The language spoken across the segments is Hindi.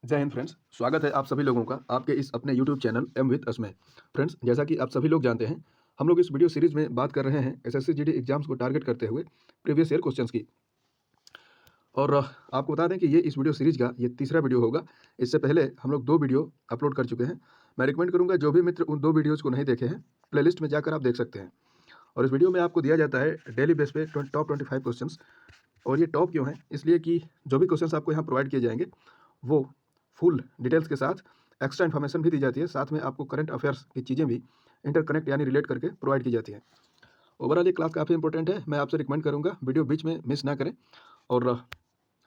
जय हिंद फ्रेंड्स, स्वागत है आप सभी लोगों का आपके इस अपने यूट्यूब चैनल एम विद असमय। फ्रेंड्स, जैसा कि आप सभी लोग जानते हैं, हम लोग इस वीडियो सीरीज में बात कर रहे हैं एसएससी जीडी एग्जाम्स को टारगेट करते हुए प्रीवियस ईयर क्वेश्चंस की। और आपको बता दें कि ये इस वीडियो सीरीज का ये तीसरा वीडियो होगा। इससे पहले हम लोग 2 वीडियो अपलोड कर चुके हैं। मैं रिकमेंड करूंगा जो भी मित्र उन 2 वीडियोज़ को नहीं देखे हैं, प्लेलिस्ट में जाकर आप देख सकते हैं। और इस वीडियो में आपको दिया जाता है डेली बेस पे टॉप 25 क्वेश्चंस। और ये टॉप क्यों हैं? इसलिए कि जो भी क्वेश्चंस आपको यहाँ प्रोवाइड किए जाएंगे वो फुल डिटेल्स के साथ एक्स्ट्रा इन्फॉर्मेशन भी दी जाती है। साथ में आपको करंट अफेयर्स की चीज़ें भी इंटरकनेक्ट यानी रिलेट करके प्रोवाइड की जाती हैं। ओवरऑल ये क्लास काफ़ी इंपॉर्टेंट है। मैं आपसे रिकमेंड करूँगा वीडियो बीच में मिस ना करें और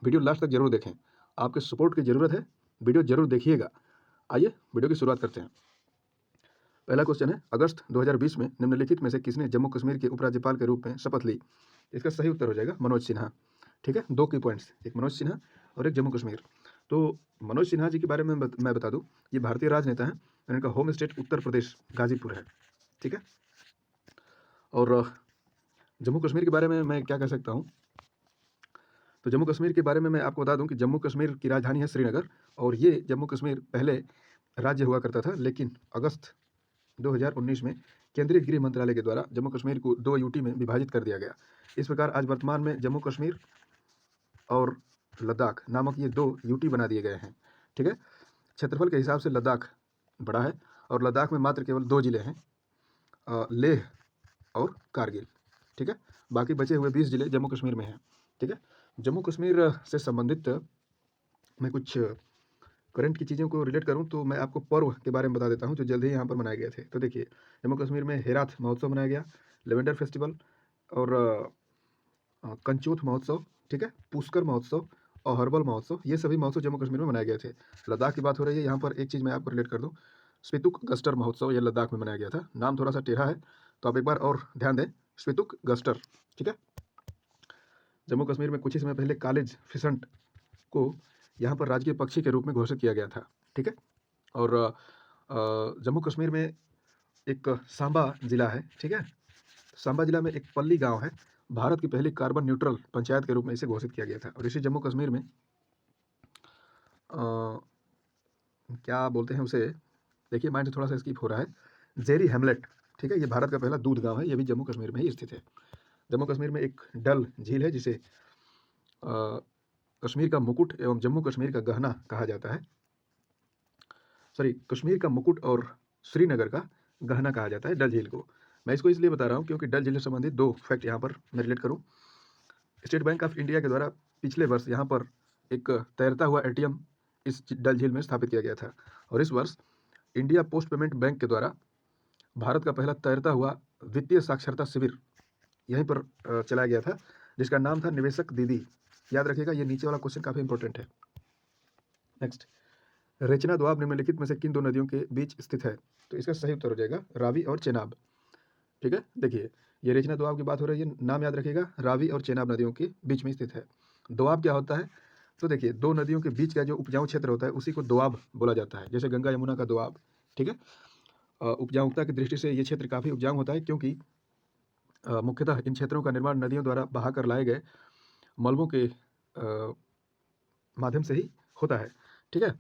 वीडियो लास्ट तक जरूर देखें। आपके सपोर्ट की ज़रूरत है, वीडियो जरूर देखिएगा। आइए वीडियो की शुरुआत करते हैं। पहला क्वेश्चन है, अगस्त 2020 में निम्नलिखित में से किसने जम्मू कश्मीर के उपराज्यपाल के रूप में शपथ ली? इसका सही उत्तर हो जाएगा मनोज सिन्हा। ठीक है, 2 की पॉइंट्स, एक मनोज सिन्हा और एक जम्मू कश्मीर। तो मनोज सिन्हा जी के बारे में मैं बता दूं, ये भारतीय राजनेता हैं और इनका होम स्टेट उत्तर प्रदेश गाजीपुर है। ठीक है, और जम्मू कश्मीर के बारे में मैं क्या कह सकता हूँ? तो जम्मू कश्मीर के बारे में मैं आपको बता दूं कि जम्मू कश्मीर की राजधानी है श्रीनगर। और ये जम्मू कश्मीर पहले राज्य हुआ करता था, लेकिन अगस्त 2019 में केंद्रीय गृह मंत्रालय के द्वारा जम्मू कश्मीर को 2 यूटी में विभाजित कर दिया गया। इस प्रकार आज वर्तमान में जम्मू कश्मीर और लद्दाख नामक ये 2 यूटी बना दिए गए हैं। ठीक है, क्षेत्रफल के हिसाब से लद्दाख बड़ा है और लद्दाख में मात्र केवल 2 जिले हैं, लेह और कारगिल। ठीक है, बाकी बचे हुए 20 जिले जम्मू कश्मीर में हैं। ठीक है, जम्मू कश्मीर से संबंधित मैं कुछ करंट की चीज़ों को रिलेट करूं तो मैं आपको पर्व के बारे में बता देता हूं जो जल्द ही यहाँ पर मनाए गए थे। तो देखिए, जम्मू कश्मीर में हेराथ महोत्सव मनाया गया, लेवेंडर फेस्टिवल और कंचूथ महोत्सव। ठीक है, पुष्कर महोत्सव और हर्बल महोत्सव, ये सभी महोत्सव जम्मू कश्मीर में मनाए गए थे। लद्दाख की बात हो रही है, यहाँ पर एक चीज़ मैं आपको रिलेट कर दूँ, स्पितुक गस्टर महोत्सव ये लद्दाख में मनाया गया था। नाम थोड़ा सा टेढ़ा है, तो आप एक बार और ध्यान दें, स्पितुक गस्टर। ठीक है, जम्मू कश्मीर में कुछ ही समय पहले कॉलेज फिसंट को यहाँ पर राजकीय पक्षी के रूप में घोषित किया गया था। ठीक है, और जम्मू कश्मीर में एक सांबा जिला है। ठीक है, सांबा जिला में एक पल्ली गांव है, भारत की पहली कार्बन न्यूट्रल पंचायत के रूप में इसे घोषित किया गया था। और इसी जम्मू कश्मीर में क्या बोलते हैं उसे, देखिए माइंड से थोड़ा सा स्किप हो रहा है, जेरी हेमलेट। ठीक है, ये भारत का पहला दूध गांव है, ये भी जम्मू कश्मीर में ही स्थित है। जम्मू कश्मीर में एक डल झील है जिसे कश्मीर का मुकुट एवं जम्मू कश्मीर का गहना कहा जाता है। सॉरी, कश्मीर का मुकुट और श्रीनगर का गहना कहा जाता है डल झील को। मैं इसको इसलिए बता रहा हूँ क्योंकि डल झील से संबंधित 2 फैक्ट यहाँ पर मैं रिलेट करूँ। स्टेट बैंक ऑफ इंडिया के द्वारा पिछले वर्ष यहाँ पर एक तैरता हुआ एटीएम इस डल झील में स्थापित किया गया था। और इस वर्ष इंडिया पोस्ट पेमेंट बैंक के द्वारा भारत का पहला तैरता हुआ वित्तीय साक्षरता शिविर यहीं पर चलाया गया था, जिसका नाम था निवेशक दीदी। याद रखिएगा, ये नीचे वाला क्वेश्चन काफ़ी इंपॉर्टेंट है। नेक्स्ट, रेचना दोआब निम्नलिखित में से किन 2 नदियों के बीच स्थित है? तो इसका सही उत्तर हो जाएगा रावी और चेनाब। ठीक है, देखिए ये रेचना दोआब की बात हो रही है, नाम याद रखिएगा, रावी और चेनाब नदियों के बीच में स्थित है। दोआब क्या होता है? तो देखिए, 2 नदियों के बीच का जो उपजाऊ क्षेत्र होता है उसी को दोआब बोला जाता है, जैसे गंगा यमुना का दोआब। ठीक है, उपजाऊता की दृष्टि से ये क्षेत्र काफ़ी उपजाऊ होता है क्योंकि मुख्यतः इन क्षेत्रों का निर्माण नदियों द्वारा बहाकर लाए गए मलबों के माध्यम से ही होता है। ठीक है,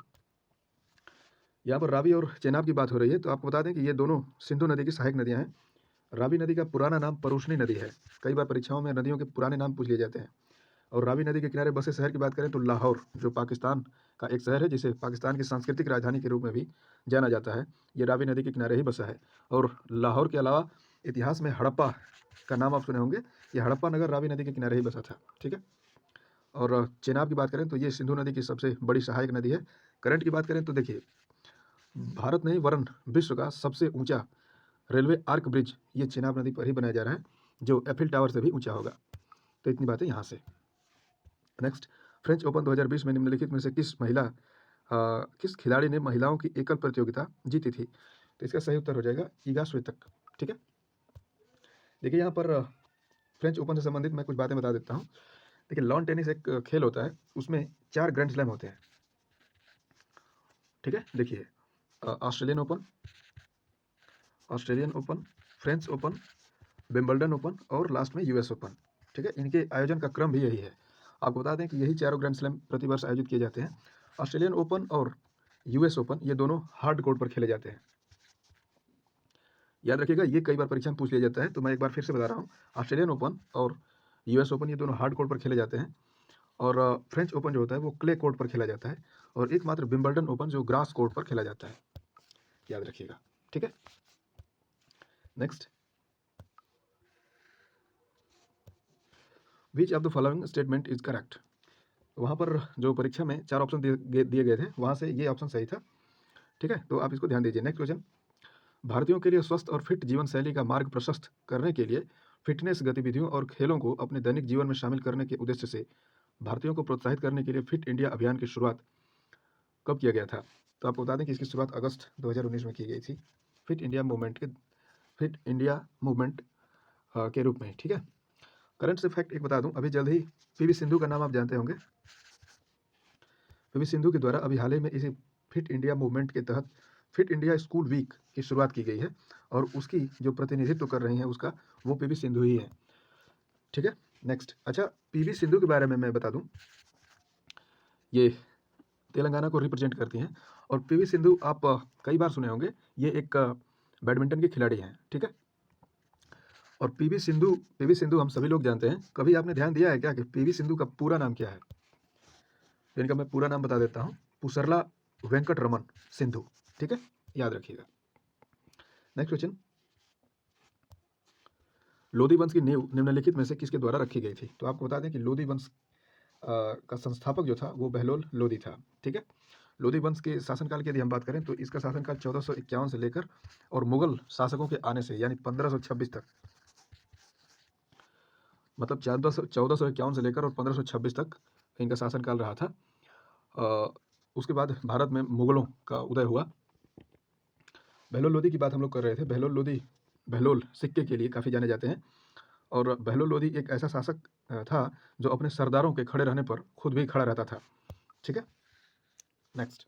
यहाँ पर रावी और चेनाब की बात हो रही है, तो आपको बता दें कि ये दोनों सिंधु नदी की सहायक नदियाँ हैं। रावी नदी का पुराना नाम परूशनी नदी है। कई बार परीक्षाओं में नदियों के पुराने नाम पूछ लिए जाते हैं। और रावी नदी के किनारे बसे शहर की बात करें तो लाहौर, जो पाकिस्तान का एक शहर है जिसे पाकिस्तान की सांस्कृतिक राजधानी के रूप में भी जाना जाता है, ये रावी नदी के किनारे ही बसा है। और लाहौर के अलावा इतिहास में हड़प्पा का नाम आप सुने होंगे, ये हड़प्पा नगर रावी नदी के किनारे ही बसा था। ठीक है, और चेनाब की बात करें तो ये सिंधु नदी की सबसे बड़ी सहायक नदी है। करंट की बात करें तो देखिए, भारत नहीं वरन विश्व का सबसे ऊंचा रेलवे आर्क ब्रिज ये चेनाब नदी पर ही बनाया जा रहा है, जो एफिल टावर से भी ऊंचा होगा। तो इतनी बातें यहाँ से। नेक्स्ट, फ्रेंच ओपन 2020 में निम्नलिखित में से किस खिलाड़ी ने महिलाओं की एकल प्रतियोगिता जीती थी? तो इसका सही उत्तर हो जाएगा ईगा स्वितक। ठीक है, देखिए यहाँ पर फ्रेंच ओपन से संबंधित मैं कुछ बातें बता देता हूँ। देखिए, लॉन टेनिस एक खेल होता है, उसमें 4 ग्रैंड स्लैम होते हैं। ठीक है, देखिए Australian open, French open, Wimbledon open और लास्ट में यूएस ओपन। ठीक है, इनके आयोजन का क्रम भी यही है। आपको बता दें कि यही चारों ग्रैंड स्लैम प्रतिवर्ष आयोजित किए जाते हैं। ऑस्ट्रेलियन ओपन और यूएस ओपन ये दोनों हार्ड कोर्ट पर खेले जाते हैं। याद रखिएगा, ये कई बार परीक्षा में पूछ लिया जाता है, तो मैं एक बार फिर से बता रहा हूँ। ऑस्ट्रेलियन ओपन और यूएस ओपन ये दोनों हार्ड कोर्ट पर खेले जाते हैं, और फ्रेंच ओपन जो होता है वो क्ले कोर्ट पर खेला जाता है, और एकमात्र विंबलडन ओपन जो ग्रास कोर्ट पर खेला जाता है। याद रखिएगा, ठीक है। Next, which of the following statement is correct. वहाँ पर जो परीक्षा में 4 ऑप्शन दिए गए थे, वहाँ से ये ऑप्शन सही था, ठीक है। तो आप इसको ध्यान दीजिए। नेक्स्ट क्वेश्चन, भारतीयों के लिए स्वस्थ और फिट जीवन शैली का मार्ग प्रशस्त करने के लिए फिटनेस गतिविधियों और खेलों को अपने दैनिक जीवन में शामिल करने के उद्देश्य से भारतीयों को प्रोत्साहित करने के लिए फिट इंडिया अभियान की शुरुआत कब किया गया था। तो आपको बता दें कि इसकी शुरुआत अगस्त 2019 में की गई थी, फिट इंडिया मूवमेंट के रूप में, ठीक है। करंट से फैक्ट एक बता दूं, अभी जल्द ही पीवी सिंधु का नाम आप जानते होंगे। पीवी सिंधु के द्वारा अभी हाल ही में इसी फिट इंडिया मूवमेंट के तहत फिट इंडिया स्कूल वीक की शुरुआत की गई है, और उसकी जो प्रतिनिधित्व कर रही हैं उसका वो पीवी सिंधु ही है, ठीक है। नेक्स्ट, अच्छा, पीवी सिंधु के बारे में मैं बता दूं, ये तेलंगाना को रिप्रेजेंट करती हैं, और पीवी सिंधु आप कई बार सुने होंगे, ये एक बैडमिंटन की खिलाड़ी हैं, ठीक है। और पीवी सिंधु हम सभी लोग जानते हैं। कभी आपने ध्यान दिया है क्या कि पीवी सिंधु का पूरा नाम क्या है? तो इनका मैं पूरा नाम बता देता हूँ, पुसरला वेंकट रमन सिंधु, ठीक है, याद रखिएगा। नेक्स्ट क्वेश्चन, लोधी वंश की नींव निम्नलिखित में से किसके द्वारा रखी गई थी। तो आपको बता दें कि लोधी वंश का संस्थापक जो था वो बहलोल लोधी था, ठीक है। लोधी वंश के शासनकाल की यदि हम बात करें तो इसका शासनकाल 1451 से लेकर और मुगल शासकों के आने से यानी 1526 तक, मतलब 1451 से लेकर और 1526 तक इनका शासनकाल रहा था। उसके बाद भारत में मुगलों का उदय हुआ। बहलोल लोधी की बात हम लोग कर रहे थे। बहलोल लोधी बहलोल सिक्के के लिए काफ़ी जाने जाते हैं, और बहलोल लोधी एक ऐसा शासक था जो अपने सरदारों के खड़े रहने पर खुद भी खड़ा रहता था, ठीक है। नेक्स्ट,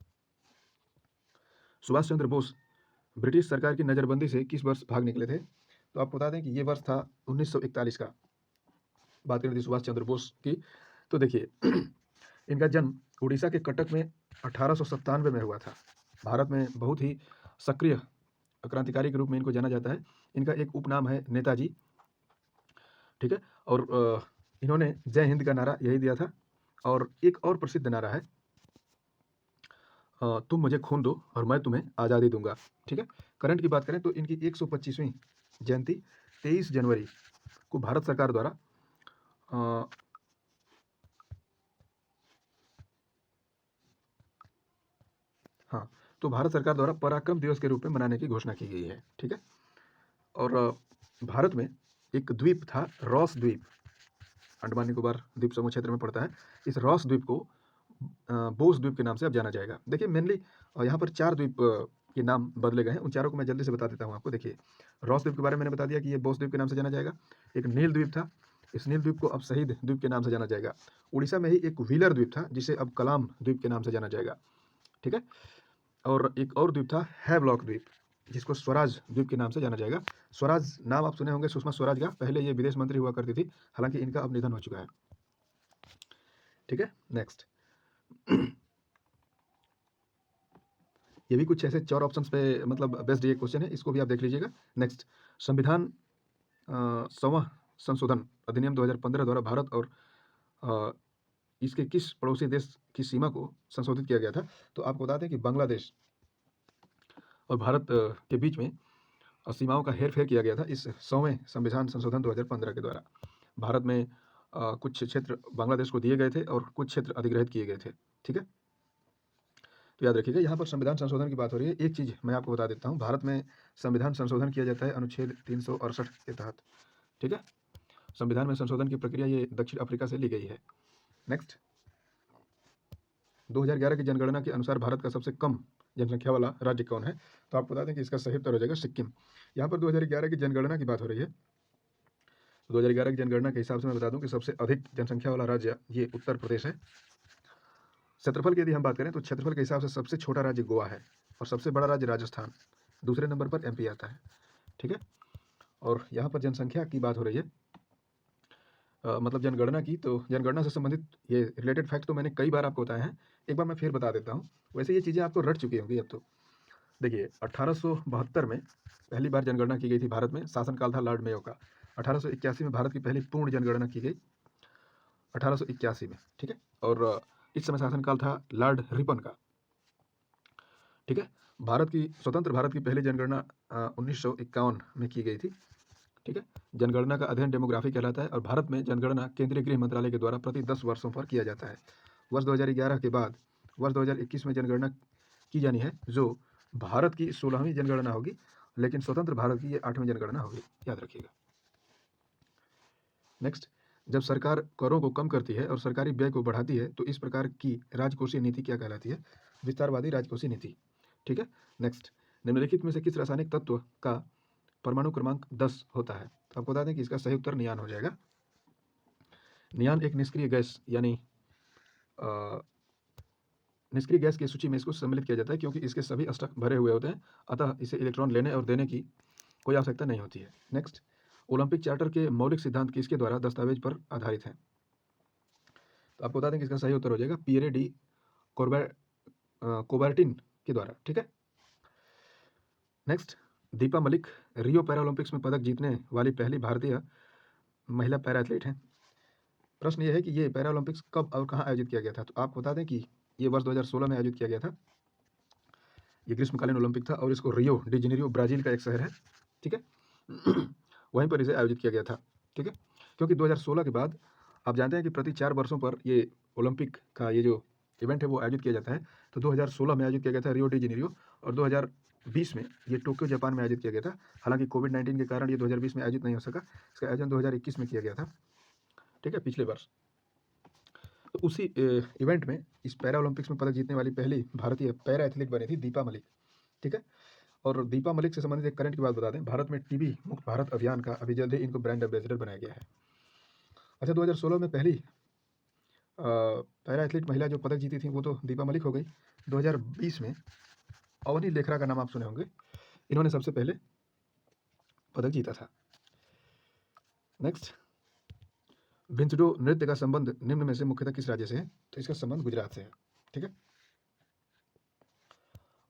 सुभाष चंद्र बोस ब्रिटिश सरकार की नज़रबंदी से किस वर्ष भाग निकले थे। तो आपको बता दें कि ये वर्ष था 1941 का। बात करें थी सुभाष चंद्र बोस की, तो देखिए इनका जन्म उड़ीसा के कटक में 1897 में हुआ था। भारत में बहुत ही सक्रिय क्रांतिकारी के रूप में इनको जाना जाता है। इनका एक उपनाम है नेताजी, ठीक है। और इन्होंने जय हिंद का नारा यही दिया था, और एक और प्रसिद्ध नारा है, तुम मुझे खून दो और मैं तुम्हें आज़ादी दूंगा, ठीक है। करंट की बात करें तो इनकी 125वीं जयंती 23 जनवरी को भारत सरकार द्वारा तो भारत सरकार द्वारा पराक्रम दिवस के रूप में मनाने की घोषणा की गई है, ठीक है। और भारत में एक द्वीप था, रॉस द्वीप, अंडमान निकोबार द्वीप समूह क्षेत्र में पड़ता है। इस रॉस द्वीप को बोस द्वीप के नाम से अब जाना जाएगा। देखिए मेनली यहाँ पर 4 द्वीप के नाम बदले गए हैं, उन चारों को मैं जल्दी से बता देता हूँ आपको। देखिए, रॉस द्वीप के बारे में मैंने बता दिया कि ये बोस द्वीप के नाम से जाना जाएगा। एक नील द्वीप था, इस नील द्वीप को अब शहीद द्वीप के नाम से जाना जाएगा। उड़ीसा में ही एक व्हीलर द्वीप था जिसे अब कलाम द्वीप के नाम से जाना जाएगा, ठीक है। और एक और द्वीप था हैवलॉक द्वीप, जिसको स्वराज द्वीप के नाम से जाना जाएगा। स्वराज नाम आप सुने होंगे सुषमा स्वराज का, पहले ये विदेश मंत्री हुआ करती थी, हालांकि इनका अब निधन हो चुका है, ठीक है। नेक्स्ट, ये भी कुछ ऐसे 4 ऑप्शंस पे मतलब बेस्ड ये क्वेश्चन है, इसको भी आप देख लीजिएगा। नेक्स्ट, संविधान 100वां संशोधन अधिनियम 2015 द्वारा भारत और इसके किस पड़ोसी देश की सीमा को संशोधित किया गया था। तो आपको बता दें कि बांग्लादेश और भारत के बीच में सीमाओं का हेरफेर किया गया था इस 100वें संविधान संशोधन 2015 के द्वारा। भारत में कुछ क्षेत्र बांग्लादेश को दिए गए थे और कुछ क्षेत्र अधिग्रहित किए गए थे, ठीक है। तो याद रखिएगा, यहाँ पर संविधान संशोधन की बात हो रही है। एक चीज़ मैं आपको बता देता हूँ, भारत में संविधान संशोधन किया जाता है अनुच्छेद 368 के तहत, ठीक है। संविधान में संशोधन की प्रक्रिया ये दक्षिण अफ्रीका से ली गई है। नेक्स्ट, 2011 की जनगणना के अनुसार भारत का सबसे कम जनसंख्या वाला राज्य कौन है। तो आपको बता दें कि इसका सही उत्तर हो जाएगा सिक्किम। यहाँ पर 2011 की जनगणना की बात हो रही है। 2011 की जनगणना के हिसाब से मैं बता दूं कि सबसे अधिक जनसंख्या वाला राज्य ये उत्तर प्रदेश है। क्षेत्रफल की यदि हम बात करें तो क्षेत्रफल के हिसाब से सबसे छोटा राज्य गोवा है, और सबसे बड़ा राज्य राजस्थान, दूसरे नंबर पर एमपी आता है, ठीक है। और यहाँ पर जनसंख्या की बात हो रही है, मतलब जनगणना की, तो जनगणना से संबंधित ये रिलेटेड फैक्ट तो मैंने कई बार आपको बताए हैं। एक बार मैं फिर बता देता हूँ। वैसे ये चीज़ें आपको रट चुकी होंगी अब तो। देखिए 1872 में पहली बार जनगणना की गई थी भारत में, शासनकाल था लॉर्ड मेयो का। 1881 में भारत की पहली पूर्ण जनगणना की गई, 1881 में, ठीक है। और इस समय शासनकाल था लॉर्ड रिपन का, ठीक है। स्वतंत्र भारत की पहली जनगणना 1951 में की गई थी, ठीक है। जनगणना का अध्ययन डेमोग्राफी कहलाता है और भारत में जनगणना केंद्रीय गृह मंत्रालय के द्वारा प्रति 10 वर्षों पर किया जाता है। वर्ष 2011 के बाद वर्ष 2021 में जनगणना की जानी है, जो भारत की 16वीं जनगणना होगी, लेकिन स्वतंत्र भारत की ये 8वीं जनगणना होगी, याद रखिएगा। नेक्स्ट, जब सरकार करों को कम करती है और सरकारी व्यय को बढ़ाती है तो इस प्रकार की राजकोषीय नीति क्या कहलाती है? विस्तारवादी राजकोषीय नीति, ठीक है। नेक्स्ट, निम्नलिखित में से किस रासायनिक तत्व का परमाणु क्रमांक 10 होता है? तो आपको बता दें कि इसका सही उत्तर नियान हो जाएगा। नियान एक निष्क्रिय गैस यानी निष्क्रिय गैस की सूची में इसको सम्मिलित किया जाता है क्योंकि इसके सभी अष्टक भरे हुए होते हैं, अतः इसे इलेक्ट्रॉन लेने और देने की कोई आवश्यकता नहीं होती है। नेक्स्ट, ओलंपिक चार्टर के मौलिक सिद्धांत किसके द्वारा दस्तावेज पर आधारित हैं? तो आपको बता दें कि इसका सही उत्तर हो जाएगा पियरे डी कोबर्टिन के द्वारा, ठीक है। नेक्स्ट, दीपा मलिक रियो पैरालंपिक्स में पदक जीतने वाली पहली भारतीय महिला पैरा एथलीट हैं। प्रश्न यह है कि ये पैरालंपिक्स कब और कहाँ आयोजित किया गया था? तो आपको बता दें कि ये वर्ष 2016 में आयोजित किया गया था। ये ग्रीष्मकालीन ओलंपिक था और इसको रियो डी जेनेरियो ब्राजील का एक शहर है, ठीक है। वहीं पर इसे आयोजित किया गया था, ठीक है। क्योंकि 2016 के बाद आप जानते हैं कि प्रति 4 वर्षों पर ये ओलंपिक का ये जो इवेंट है वो आयोजित किया जाता है। तो 2016 में आयोजित किया गया था रियो डी जेनेरियो और 2020 में ये टोक्यो जापान में आयोजित किया गया था। हालांकि कोविड-19 के कारण ये 2020 में आयोजित नहीं हो सका, इसका आयोजन 2021 में किया गया था, ठीक है, पिछले वर्ष। तो उसी इवेंट में इस पैरा ओलंपिक्स में पदक जीतने वाली पहली भारतीय पैरा एथलीट बनी थी दीपा मलिक, ठीक है। और दीपा मलिक से संबंधित एक करंट की बात बता दें, भारत में टीबी मुक्त भारत अभियान का अभी जल्द ही इनको ब्रांड एम्बेसडर बनाया गया है। अच्छा, 2016 में पहली पैरा एथलीट महिला जो पदक जीती थी वो तो दीपा मलिक हो गई। 2020 में अवनी लेखरा का नाम आप सुने होंगे, इन्होंने सबसे पहले पदक जीता था। नेक्स्ट, भिंसडो नृत्य का संबंध निम्न में से मुख्यतः किस राज्य से है? तो इसका संबंध गुजरात से है, ठीक है।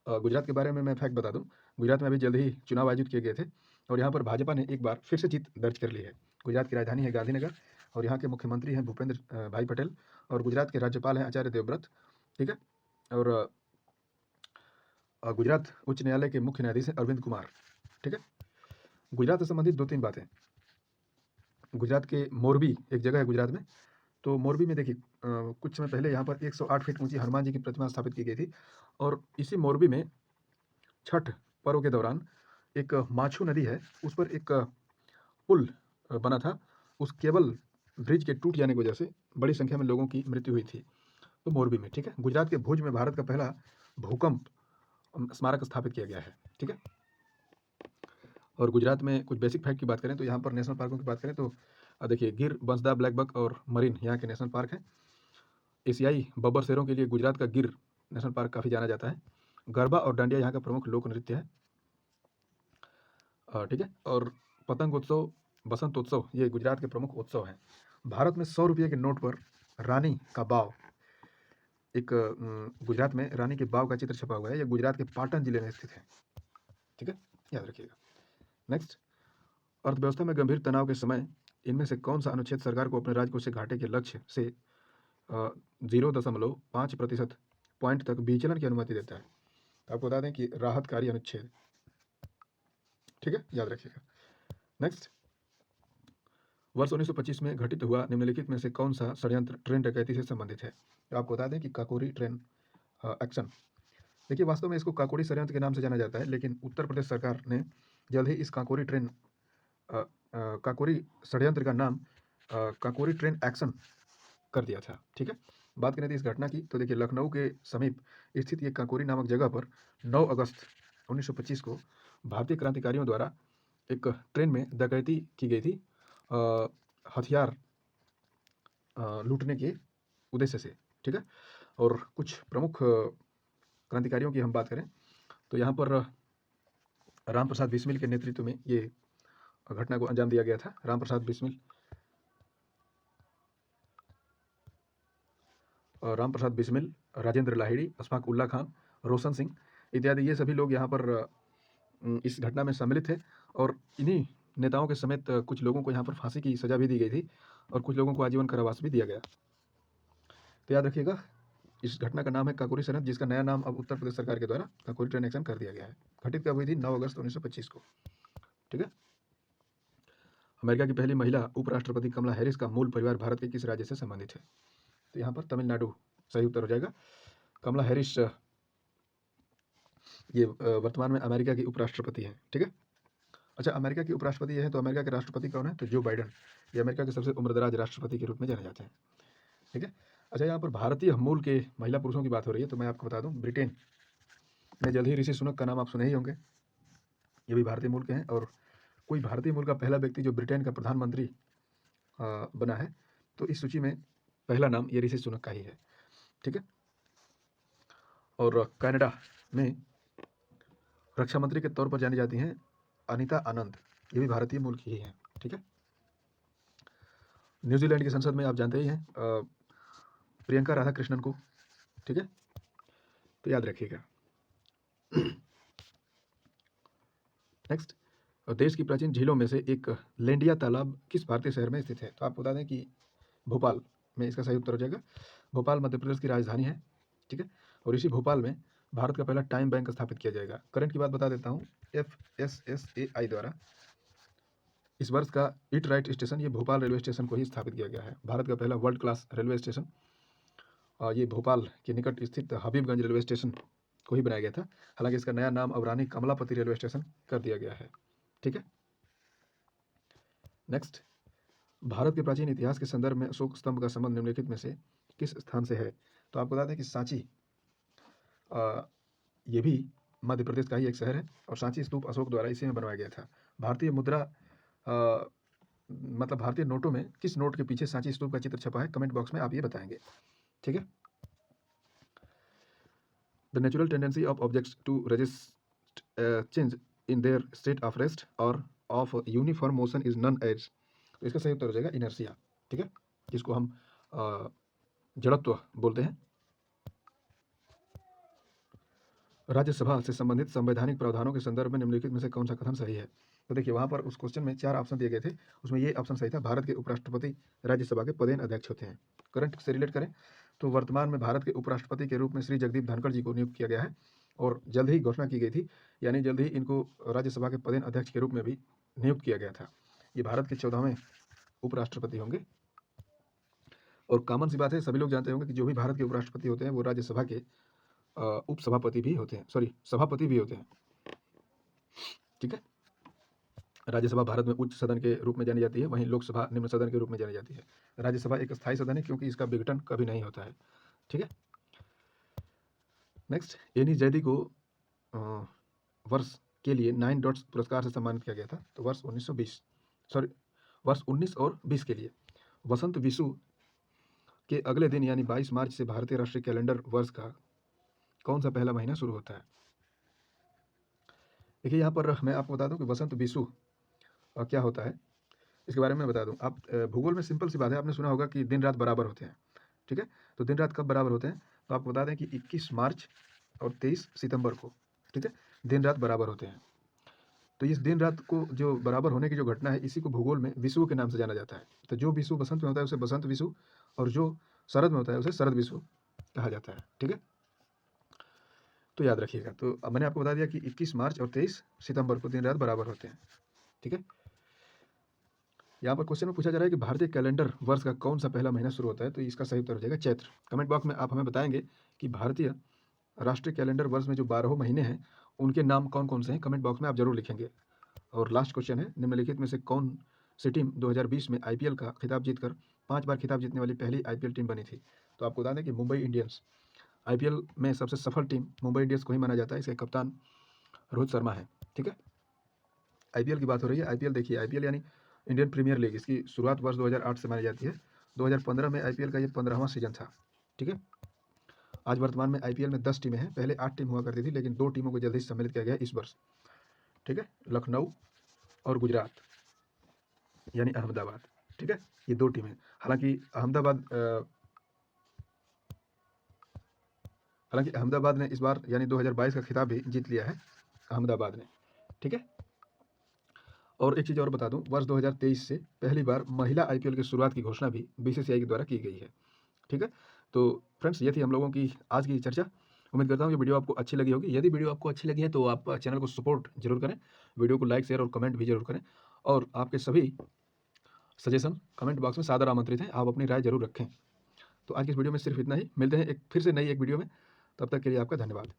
गुजरात के बारे में मैं फैक्ट बता दूं, गुजरात में अभी जल्द ही चुनाव आयोजित किए गए थे और यहाँ पर भाजपा ने एक बार फिर से जीत दर्ज कर ली है। गुजरात की राजधानी है गांधीनगर और यहाँ के मुख्यमंत्री हैं भूपेंद्र भाई पटेल और गुजरात के राज्यपाल हैं आचार्य देवव्रत, ठीक है। और गुजरात उच्च न्यायालय के मुख्य न्यायाधीश हैं अरविंद कुमार, ठीक है। गुजरात से संबंधित 2-3 बातें। गुजरात के मोरबी एक जगह है गुजरात में, तो मोरबी में देखिए कुछ समय पहले यहाँ पर 108 फीट ऊंची हनुमान जी की प्रतिमा स्थापित की गई थी और इसी मोरबी में छठ पर्व के दौरान एक माछू नदी है, उस पर एक पुल बना था। उस केबल ब्रिज के टूट जाने की वजह से बड़ी संख्या में लोगों की मृत्यु हुई थी, तो मोरबी में, ठीक है। गुजरात के भुज में भारत का पहला भूकंप स्मारक स्थापित किया गया है, ठीक है। और गुजरात में कुछ बेसिक फैक्ट की बात करें तो यहाँ पर नेशनल पार्कों की बात करें तो देखिए गिर, बंसदा, ब्लैक बक और मरीन यहाँ के नेशनल पार्क हैं। एशियाई बब्बर शेरों के लिए गुजरात का गिर नेशनल पार्क काफ़ी जाना जाता है। गरबा और डांडिया यहाँ का प्रमुख लोक नृत्य है, ठीक है। और पतंग उत्सव, बसंत उत्सव ये गुजरात के प्रमुख उत्सव हैं। भारत में 100 रुपये के नोट पर रानी का बाव, एक गुजरात में रानी के बाव का चित्र छपा हुआ है, यह गुजरात के पाटन जिले में स्थित है, ठीक है, याद रखिएगा। नेक्स्ट, अर्थव्यवस्था में गंभीर तनाव के समय इनमें से कौन सा अनुच्छेद सरकार को अपने राजकोषीय घाटे के लक्ष्य से 0.5% पॉइंट तक विचलन की अनुमति देता है? तो आपको बता दें कि राहतकारी अनुच्छेद, ठीक है, याद रखिएगा। नेक्स्ट, वर्ष 1925 में घटित हुआ निम्नलिखित में से कौन सा षड्यंत्र ट्रेन डकैती से संबंधित है? तो आपको बता दें कि काकोरी ट्रेन एक्शन। देखिए वास्तव में इसको काकोरी षड्यंत्र के नाम से जाना जाता है, लेकिन उत्तर प्रदेश सरकार ने जल्द ही इस काकोरी षड्यंत्र का नाम काकोरी ट्रेन एक्शन कर दिया था, ठीक है। बात करें तो इस घटना की तो देखिए लखनऊ के समीप स्थित ये काकोरी नामक जगह पर 9 अगस्त 1925 को भारतीय क्रांतिकारियों द्वारा एक ट्रेन में डकैती की गई थी हथियार लूटने के उद्देश्य से, ठीक है। और कुछ प्रमुख क्रांतिकारियों की हम बात करें तो यहाँ पर राम प्रसाद बिस्मिल के नेतृत्व में ये घटना को अंजाम दिया गया था। राम प्रसाद बिस्मिल राम प्रसाद बिस्मिल, राजेंद्र लाहिड़ी, अशफाक उल्ला खान, रोशन सिंह इत्यादि ये सभी लोग यहाँ पर इस घटना में सम्मिलित थे और इन्हीं नेताओं के समेत कुछ लोगों को यहाँ पर फांसी की सज़ा भी दी गई थी और कुछ लोगों को आजीवन कारावास भी दिया गया। तो याद रखिएगा, इस घटना का नाम है काकोरी सनद, जिसका नया नाम अब उत्तर प्रदेश सरकार के द्वारा काकोरी ट्रेन एक्शन कर दिया गया है। घटित कब हुई थी? 9 अगस्त 1925 को। ठीक है। अमेरिका की पहली महिला उपराष्ट्रपति कमला हैरिस का मूल परिवार भारत के किस राज्य से संबंधित है? तो यहाँ पर तमिलनाडु सही उत्तर हो जाएगा। कमला हैरिस ये वर्तमान में अमेरिका की उपराष्ट्रपति हैं। ठीक है। अच्छा, अमेरिका की उपराष्ट्रपति ये है तो अमेरिका के राष्ट्रपति कौन है? तो जो बाइडन, ये अमेरिका के सबसे उम्रदराज राष्ट्रपति के रूप में जाने जाते हैं। ठीक है। अच्छा, यहाँ पर भारतीय मूल के महिला पुरुषों की बात हो रही है तो मैं आपको बता दूं, ब्रिटेन में जल्द ही ऋषि सुनक का नाम आप सुने ही होंगे। ये भी भारतीय मूल के हैं और कोई भारतीय मूल का पहला व्यक्ति जो ब्रिटेन का प्रधानमंत्री बना है तो इस सूची में पहला नाम ये ऋषि सुनक का ही है। ठीक है। और कनाडा में रक्षा मंत्री के तौर पर जानी जाती हैं अनीता आनंद, ये भी भारतीय मूल की ही हैं। ठीक है। न्यूजीलैंड की संसद में आप जानते ही हैं प्रियंका राधाकृष्णन को। ठीक है। तो याद रखिएगा। नेक्स्ट, देश की प्राचीन झीलों में से एक लेंडिया तालाब किस भारतीय शहर में स्थित है? तो आपको बता दें कि भोपाल में इसका सही उत्तर हो जाएगा। भोपाल मध्य प्रदेश की राजधानी है। ठीक है। और इसी भोपाल में भारत का पहला टाइम बैंक स्थापित किया जाएगा। करंट की बात बता देता हूँ, FSSAI द्वारा इस वर्ष का इट राइट स्टेशन ये भोपाल रेलवे स्टेशन को ही स्थापित किया गया है। भारत का पहला वर्ल्ड क्लास रेलवे स्टेशन ये भोपाल के निकट स्थित हबीबगंज रेलवे स्टेशन को ही बनाया गया था। हालांकि इसका नया नाम अब रानी कमलापति रेलवे स्टेशन कर दिया गया है। ठीक है। नेक्स्ट, भारत के प्राचीन इतिहास के संदर्भ में अशोक स्तंभ का संबंध निम्नलिखित में से किस स्थान से है? तो आपको बता दें कि सांची ये भी मध्य प्रदेश का ही एक शहर है और सांची स्तूप अशोक द्वारा इसी में बनवाया गया था। भारतीय मुद्रा मतलब भारतीय नोटों में किस नोट के पीछे सांची स्तूप का चित्र छपा है? कमेंट बॉक्स में आप ये बताएंगे। ठीक है। The natural tendency of objects to resist change in their state of rest और of uniform motion is known as. तो इसका सही उत्तर हो जाएगा इनर्शिया। ठीक है। जिसको हम जड़त्व बोलते हैं। राज्यसभा से संबंधित संवैधानिक प्रावधानों के संदर्भ में निम्नलिखित में से कौन सा कथन सही है? तो देखिए, वहाँ पर उस क्वेश्चन में 4 ऑप्शन दिए गए थे, उसमें ये ऑप्शन सही था, भारत के उपराष्ट्रपति राज्यसभा के पदेन अध्यक्ष होते हैं। करंट से रिलेट करें तो वर्तमान में भारत के उपराष्ट्रपति के रूप में श्री जगदीप धनखड़ जी को नियुक्त किया गया है और जल्द ही घोषणा की गई थी, यानी जल्द ही इनको राज्यसभा के पदेन अध्यक्ष के रूप में भी नियुक्त किया गया था। ये भारत के 14वें उपराष्ट्रपति होंगे। और कॉमन सी बात है, सभी लोग जानते होंगे कि जो भी भारत के उपराष्ट्रपति होते हैं वो राज्यसभा के उपसभापति भी होते हैं, सभापति भी होते हैं। ठीक है। राज्यसभा भारत में उच्च सदन के रूप में जानी जाती है, वहीं लोकसभा निम्न सदन के रूप में जानी जाती है। राज्यसभा एक स्थायी सदन है क्योंकि इसका विघटन कभी नहीं होता है। ठीक है। नेक्स्ट, एनी जैदी को वर्ष के लिए 9 डॉट्स पुरस्कार से सम्मानित किया गया था। तो वर्ष 19 और 20 के लिए। वसंत विषु के अगले दिन यानी 22 मार्च से भारतीय राष्ट्रीय कैलेंडर वर्ष का कौन सा पहला महीना शुरू होता है? देखिए, यहाँ पर मैं आपको बता दूं कि वसंत विषु क्या होता है, इसके बारे में बता दूं। आप भूगोल में सिंपल सी बात है, आपने सुना होगा कि दिन रात बराबर होते हैं। ठीक है। तो दिन रात कब बराबर होते हैं? तो आपको बता दें कि 21 मार्च और 23 सितंबर को, ठीक है, दिन रात बराबर होते हैं। तो इस दिन रात को जो बराबर होने की जो घटना है, इसी को भूगोल में विषुव के नाम से जाना जाता है। तो जो विषु बसंत में होता है उसे बसंत विषु और जो शरद में होता है उसे शरद विषु कहा जाता है। ठीक है। तो याद रखिएगा। तो अब मैंने आपको बता दिया कि 21 मार्च और 23 सितंबर को दिन रात बराबर होते हैं। ठीक है। यहाँ पर क्वेश्चन में पूछा जा रहा है कि भारतीय कैलेंडर वर्ष का कौन सा पहला महीना शुरू होता है? तो इसका सही उत्तर हो जाएगा चैत्र। कमेंट बॉक्स में आप हमें बताएंगे कि भारतीय राष्ट्रीय कैलेंडर वर्ष में जो 12 महीने हैं उनके नाम कौन कौन से हैं। कमेंट बॉक्स में आप जरूर लिखेंगे। और लास्ट क्वेश्चन है, निम्नलिखित में से कौन सी टीम 2020 में IPL का खिताब जीतकर 5 बार खिताब जीतने वाली पहली IPL टीम बनी थी? तो आपको बता दें कि मुंबई इंडियंस। IPL में सबसे सफल टीम मुंबई इंडियंस को ही माना जाता है। इसके कप्तान रोहित शर्मा है। ठीक है। IPL की बात हो रही है। IPL देखिए, IPL यानी इंडियन प्रीमियर लीग, इसकी शुरुआत वर्ष 2008 से मानी जाती है। 2015 में IPL का ये 15वां सीजन था। ठीक है। आज वर्तमान में IPL में 10 टीमें हैं। पहले 8 टीम हुआ करती थी, लेकिन 2 टीमों को जल्द ही सम्मिलित किया गया इस वर्ष। ठीक है। लखनऊ और गुजरात यानी अहमदाबाद। ठीक है। ये 2 टीमें, हालांकि अहमदाबाद हालांकि अहमदाबाद ने इस बार यानी 2022 का खिताब भी जीत लिया है अहमदाबाद ने। ठीक है। और एक चीज़ और बता दूं, वर्ष 2023 से पहली बार महिला आईपीएल की शुरुआत की घोषणा भी बीसीसीआई के द्वारा की गई है। ठीक है। तो फ्रेंड्स, ये थी हम लोगों की आज की चर्चा। उम्मीद करता हूँ ये वीडियो आपको अच्छी लगी होगी। यदि वीडियो आपको अच्छी लगी है तो आप चैनल को सपोर्ट जरूर करें, वीडियो को लाइक, शेयर और कमेंट भी जरूर करें। और आपके सभी सजेशन कमेंट बॉक्स में सादर आमंत्रित हैं, आप अपनी राय जरूर रखें। तो आज की इस वीडियो में सिर्फ इतना ही। मिलते हैं फिर से नई एक वीडियो में। तब तक के लिए आपका धन्यवाद।